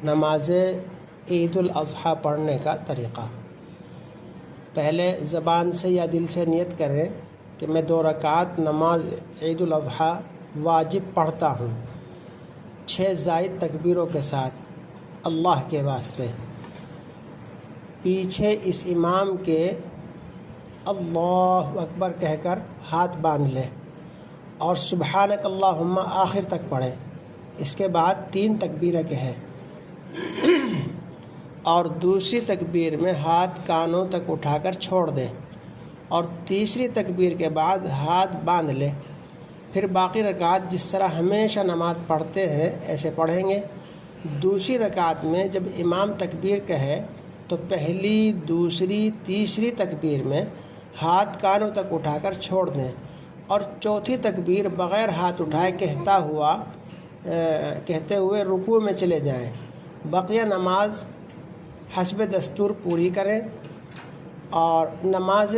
نماز عید الاضحیٰ پڑھنے کا طریقہ۔ پہلے زبان سے یا دل سے نیت کریں کہ میں 2 رکعت نماز عید الاضحیٰ واجب پڑھتا ہوں 6 زائد تکبیروں کے ساتھ اللہ کے واسطے۔ پیچھے اس امام کے اللہ اکبر کہہ کر ہاتھ باندھ لیں اور سبحانک اللہم آخر تک پڑھیں۔ اس کے بعد 3 تکبیریں کہیں اور دوسری تکبیر میں ہاتھ کانوں تک اٹھا کر چھوڑ دیں اور تیسری تکبیر کے بعد ہاتھ باندھ لیں۔ پھر باقی رکعات جس طرح ہمیشہ نماز پڑھتے ہیں ایسے پڑھیں گے۔ دوسری رکعت میں جب امام تکبیر کہے تو پہلی، دوسری، تیسری تکبیر میں ہاتھ کانوں تک اٹھا کر چھوڑ دیں اور چوتھی تکبیر بغیر ہاتھ اٹھائے کہتے ہوئے رکوع میں چلے جائیں۔ بقیہ نماز حسب دستور پوری کریں۔ اور نماز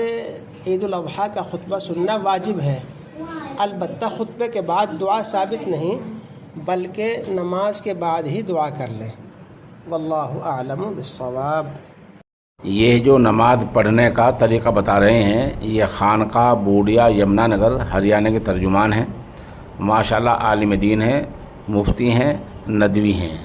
عید الاضحیٰ کا خطبہ سننا واجب ہے، البتہ خطبے کے بعد دعا ثابت نہیں بلکہ نماز کے بعد ہی دعا کر لیں۔ واللہ اعلم بالصواب۔ یہ جو نماز پڑھنے کا طریقہ بتا رہے ہیں یہ خانقاہ بوڑیا یمنا نگر ہریانہ کے ترجمان ہیں، ماشاءاللہ عالم دین ہیں، مفتی ہیں، ندوی ہیں۔